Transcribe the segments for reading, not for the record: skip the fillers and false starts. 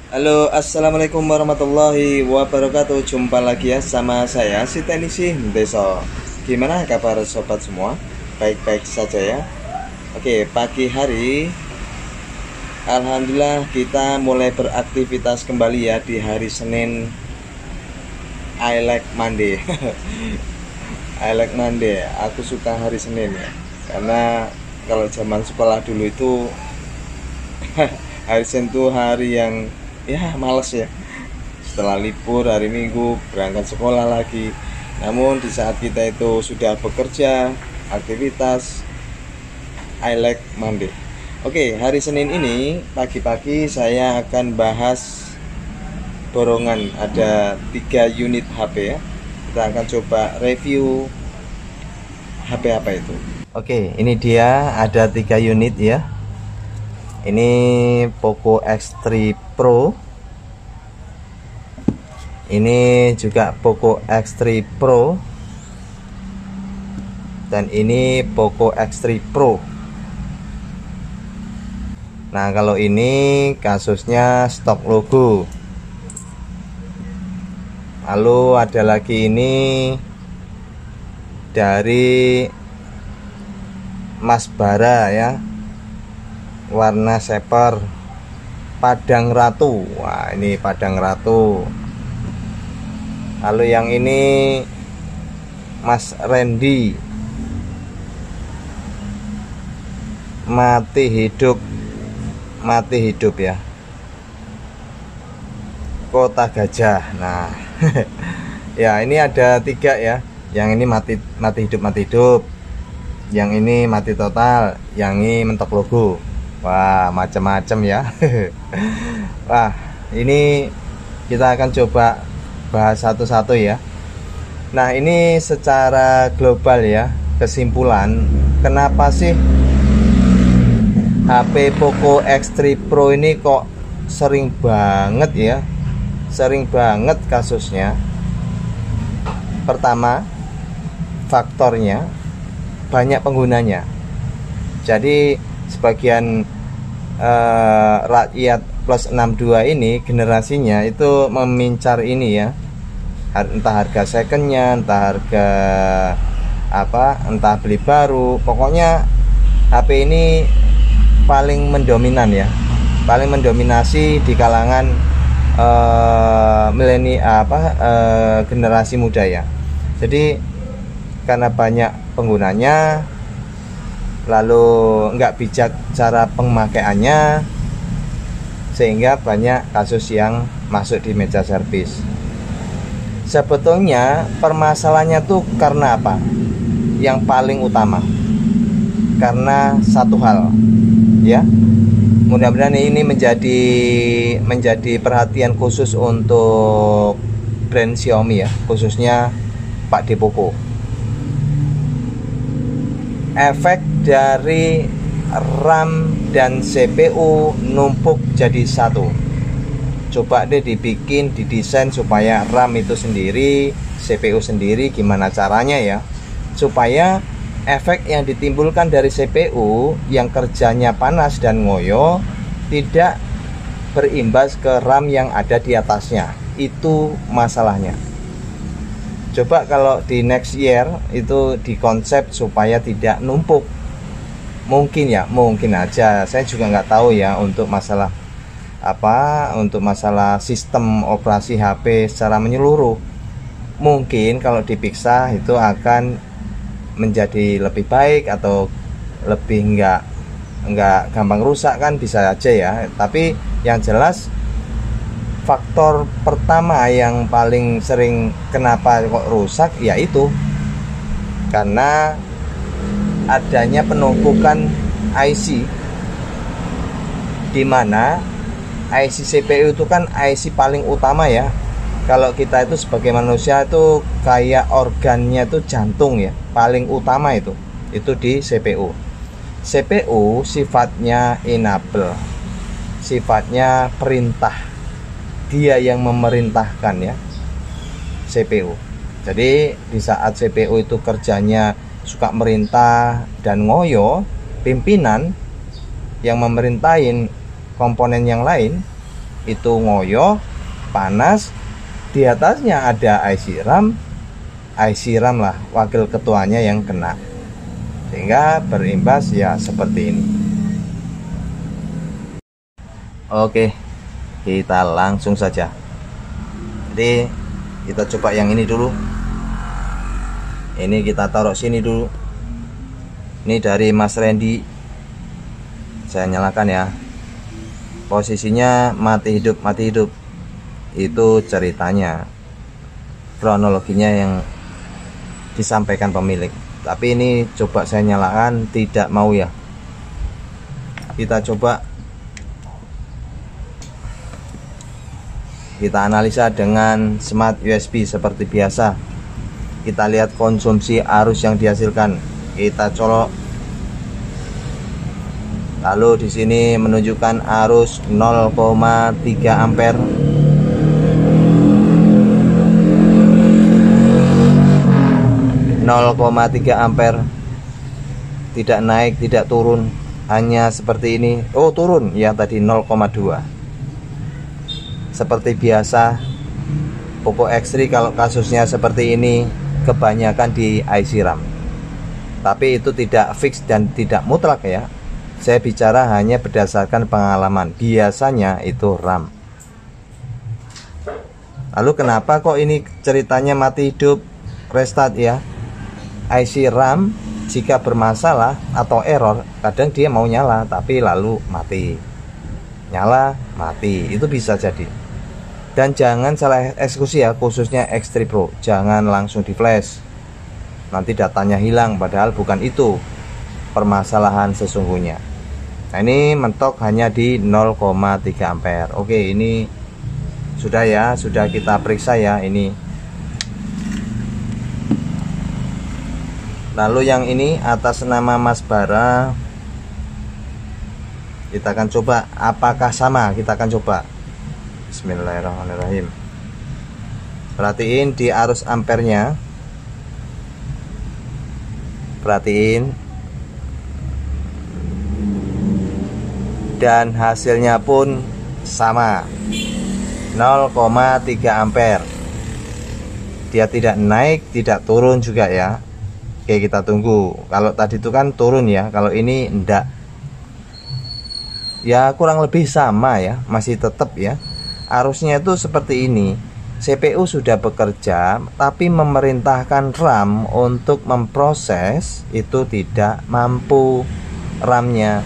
Halo, assalamualaikum warahmatullahi wabarakatuh. Jumpa lagi ya sama saya si Teknisi Deso. Gimana kabar sobat semua? Baik-baik saja ya. Oke, pagi hari alhamdulillah kita mulai beraktivitas kembali ya di hari Senin. I like Monday. I like Monday. Aku suka hari Senin ya. Karena kalau zaman sekolah dulu itu hari Senin itu hari yang ya males ya. Setelah libur hari Minggu berangkat sekolah lagi. Namun di saat kita itu sudah bekerja aktivitas, I like Monday. Oke, hari Senin ini pagi-pagi saya akan bahas borongan. Ada 3 unit HP ya. Kita akan coba review HP apa itu. Oke, ini dia ada 3 unit ya. Ini Poco X3 Pro. Ini juga Poco X3 Pro. Dan ini Poco X3 Pro. Nah, kalau ini kasusnya stok logo. Lalu ada lagi ini dari Mas Bara ya. Warna seper Padang Ratu. Wah, ini Padang Ratu. Lalu yang ini Mas Randy, mati hidup ya, Kota Gajah. Nah ya ini ada 3 ya. Yang ini mati hidup, yang ini mati total, yang ini mentok logo. Wah, macam-macam ya. Wah, ini kita akan coba bahas satu-satu ya. Nah, ini secara global ya, kesimpulan kenapa sih HP Poco X3 Pro ini kok sering banget ya, sering banget kasusnya. Pertama, faktornya banyak penggunanya. Jadi sebagian rakyat plus 62 ini generasinya itu memincar ini ya, entah harga secondnya, entah harga apa, entah beli baru. Pokoknya HP ini paling mendominan ya, paling mendominasi di kalangan generasi muda ya. Jadi karena banyak penggunanya, lalu nggak bijak cara pemakaiannya, sehingga banyak kasus yang masuk di meja servis. Sebetulnya permasalahannya tuh karena apa? Yang paling utama karena satu hal ya. Mudah-mudahan ini menjadi perhatian khusus untuk brand Xiaomi ya, khususnya Pak Poco. Efek dari RAM dan CPU numpuk jadi satu. Coba deh didesain supaya RAM itu sendiri, CPU sendiri. Gimana caranya ya, supaya efek yang ditimbulkan dari CPU yang kerjanya panas dan ngoyo tidak berimbas ke RAM yang ada di atasnya. Itu masalahnya. Coba kalau di next year itu dikonsep supaya tidak numpuk. Mungkin ya, mungkin aja. Saya juga nggak tahu ya untuk masalah apa, untuk masalah sistem operasi HP secara menyeluruh. Mungkin kalau dipisah itu akan menjadi lebih baik atau lebih nggak gampang rusak, kan bisa aja ya. Tapi yang jelas faktor pertama yang paling sering kenapa kok rusak yaitu karena adanya penumpukan IC, di mana IC CPU itu kan IC paling utama ya. Kalau kita itu sebagai manusia itu kayak organnya itu jantung ya, paling utama itu di CPU. CPU sifatnya enable, sifatnya perintah. Dia yang memerintahkan ya, CPU. Jadi di saat CPU itu kerjanya suka merintah dan ngoyo, pimpinan yang memerintahin komponen yang lain itu ngoyo, panas. Di atasnya ada IC RAM lah, wakil ketuanya yang kena, sehingga berimbas ya seperti ini. Oke, kita langsung saja. Jadi kita coba yang ini dulu. Ini kita taruh sini dulu. Ini dari Mas Randy. Saya nyalakan ya. Posisinya mati hidup. Itu ceritanya, kronologinya yang disampaikan pemilik. Tapi ini coba saya nyalakan, tidak mau ya. Kita coba kita analisa dengan smart USB seperti biasa. Kita lihat konsumsi arus yang dihasilkan. Kita colok. Lalu di sini menunjukkan arus 0,3 ampere. 0,3 ampere. Tidak naik, tidak turun, hanya seperti ini. Oh, turun ya tadi 0,2. Seperti biasa, Poco X3 kalau kasusnya seperti ini kebanyakan di IC RAM. Tapi itu tidak fix dan tidak mutlak ya. Saya bicara hanya berdasarkan pengalaman. Biasanya itu RAM. Lalu kenapa kok ini ceritanya mati hidup, restart ya? IC RAM jika bermasalah atau error, kadang dia mau nyala tapi lalu mati. Nyala, mati. Itu bisa jadi. Dan jangan salah eksekusi ya, khususnya X3 Pro. Jangan langsung di flash. Nanti datanya hilang, padahal bukan itu permasalahan sesungguhnya. Nah, ini mentok hanya di 0,3 ampere. Oke, ini sudah ya, sudah kita periksa ya ini. Lalu yang ini atas nama Mas Bara, kita akan coba apakah sama. Kita akan coba. Bismillahirrahmanirrahim. Perhatiin di arus ampernya. Perhatiin. Dan hasilnya pun sama, 0,3 ampere. Dia tidak naik, tidak turun juga ya. Oke, kita tunggu. Kalau tadi itu kan turun ya, kalau ini enggak. Ya kurang lebih sama ya, masih tetap ya. Arusnya itu seperti ini. CPU sudah bekerja, tapi memerintahkan RAM untuk memproses itu tidak mampu RAM-nya.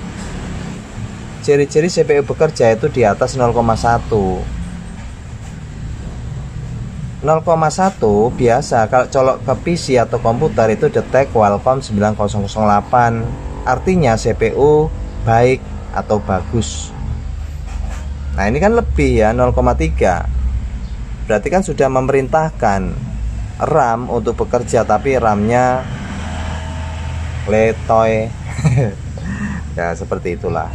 Ciri-ciri CPU bekerja itu di atas 0,1. 0,1 biasa kalau colok ke PC atau komputer itu detect Qualcomm 9008. Artinya CPU baik atau bagus. Nah, ini kan lebih ya, 0,3. Berarti kan sudah memerintahkan RAM untuk bekerja, tapi RAM-nya letoy. Ya, seperti itulah.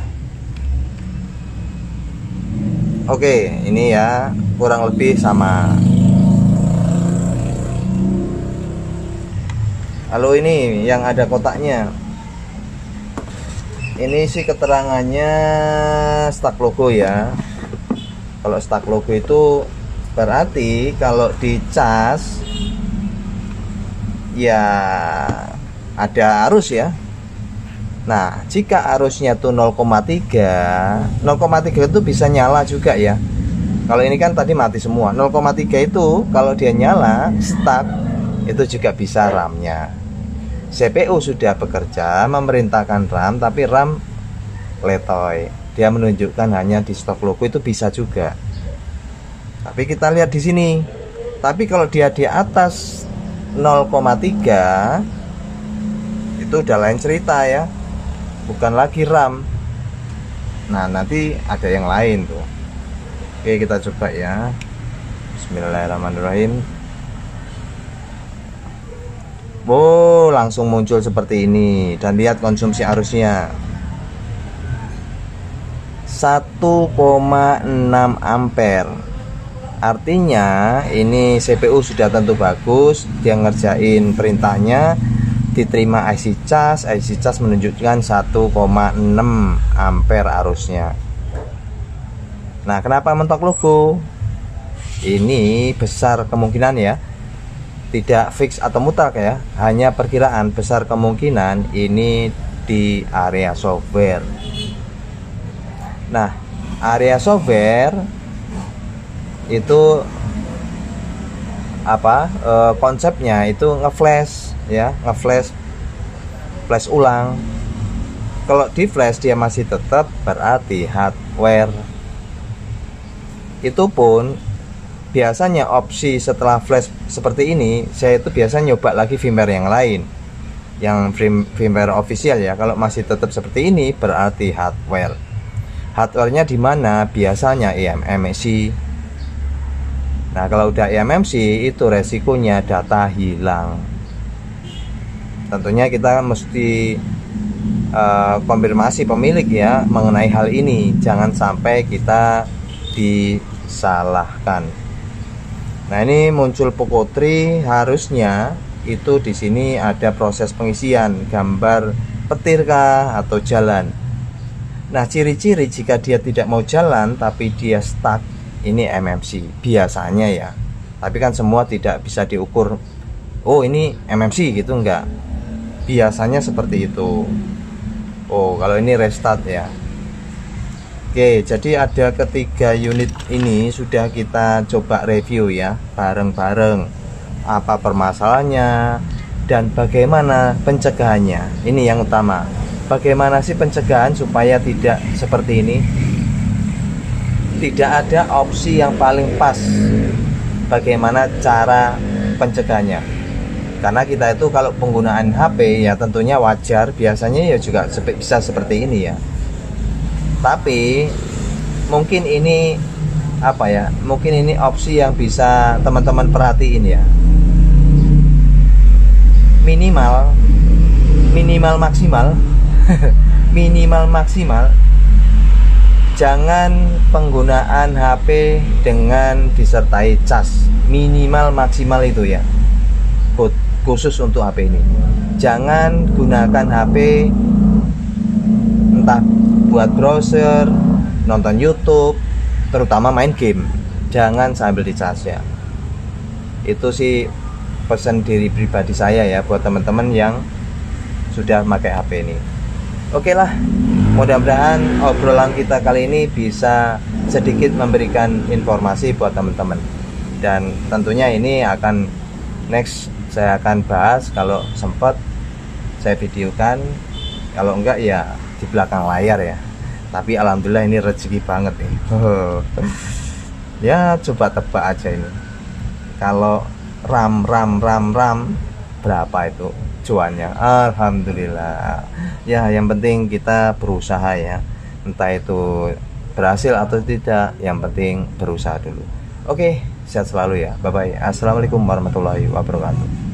Oke, ini ya kurang lebih sama. Lalu ini yang ada kotaknya. Ini sih keterangannya stuck logo ya. Kalau stuck logo itu berarti kalau dicas ya ada arus ya. Nah, jika arusnya tuh 0,3 itu bisa nyala juga ya. Kalau ini kan tadi mati semua. 0,3 itu kalau dia nyala, stuck, itu juga bisa RAM-nya. CPU sudah bekerja, memerintahkan RAM, tapi RAM letoy. Dia menunjukkan hanya di stok logo, itu bisa juga. Tapi kita lihat di sini. Tapi kalau dia di atas 0,3 itu udah lain cerita ya. Bukan lagi RAM. Nah, nanti ada yang lain tuh. Oke, kita coba ya. Bismillahirrahmanirrahim. Oh, langsung muncul seperti ini. Dan lihat konsumsi arusnya 1,6 ampere. Artinya ini CPU sudah tentu bagus. Dia ngerjain perintahnya, diterima IC cas menunjukkan 1,6 ampere arusnya. Nah, kenapa mentok logo? Ini besar kemungkinan ya, tidak fix atau mutlak ya, hanya perkiraan. Besar kemungkinan ini di area software. Nah, area software itu apa, konsepnya itu ngeflash ya, flash ulang. Kalau di flash dia masih tetap, berarti hardware. Itu pun biasanya opsi setelah flash seperti ini, saya itu biasa nyoba lagi firmware yang lain, yang firmware official ya. Kalau masih tetap seperti ini, berarti hardware. Hardwarenya di mana? Biasanya eMMC. Nah, kalau udah eMMC itu resikonya data hilang. Tentunya kita mesti konfirmasi pemilik ya mengenai hal ini. Jangan sampai kita disalahkan. Nah, ini muncul Poco3, harusnya itu di sini ada proses pengisian gambar petir kah atau jalan. Nah, ciri-ciri jika dia tidak mau jalan tapi dia stuck, ini MMC biasanya ya. Tapi kan semua tidak bisa diukur. Oh, ini MMC gitu enggak. Biasanya seperti itu. Oh, kalau ini restart ya. Oke, jadi ada ketiga unit ini sudah kita coba review ya bareng-bareng, apa permasalahannya dan bagaimana pencegahannya. Ini yang utama. Bagaimana sih pencegahan supaya tidak seperti ini? Tidak ada opsi yang paling pas bagaimana cara pencegahannya. Karena kita itu kalau penggunaan HP ya tentunya wajar, biasanya ya juga bisa seperti ini ya. Tapi mungkin ini apa ya, mungkin ini opsi yang bisa teman-teman perhatiin ya. Minimal maksimal minimal maksimal jangan penggunaan HP dengan disertai cas. Minimal maksimal itu ya, khusus untuk HP ini. Jangan gunakan HP entah buat browser, nonton YouTube, terutama main game, jangan sambil dicas ya. Itu sih pesan diri pribadi saya ya buat teman-teman yang sudah pakai HP ini. Oke lah, mudah-mudahan obrolan kita kali ini bisa sedikit memberikan informasi buat teman-teman. Dan tentunya ini akan next saya akan bahas, kalau sempat saya videokan, kalau enggak ya di belakang layar ya. Tapi alhamdulillah ini rezeki banget nih. Ya coba tebak aja ini, kalau RAM berapa itu cuannya. Alhamdulillah ya, yang penting kita berusaha ya, entah itu berhasil atau tidak, yang penting berusaha dulu. Oke, sehat selalu ya, bye bye. Assalamualaikum warahmatullahi wabarakatuh.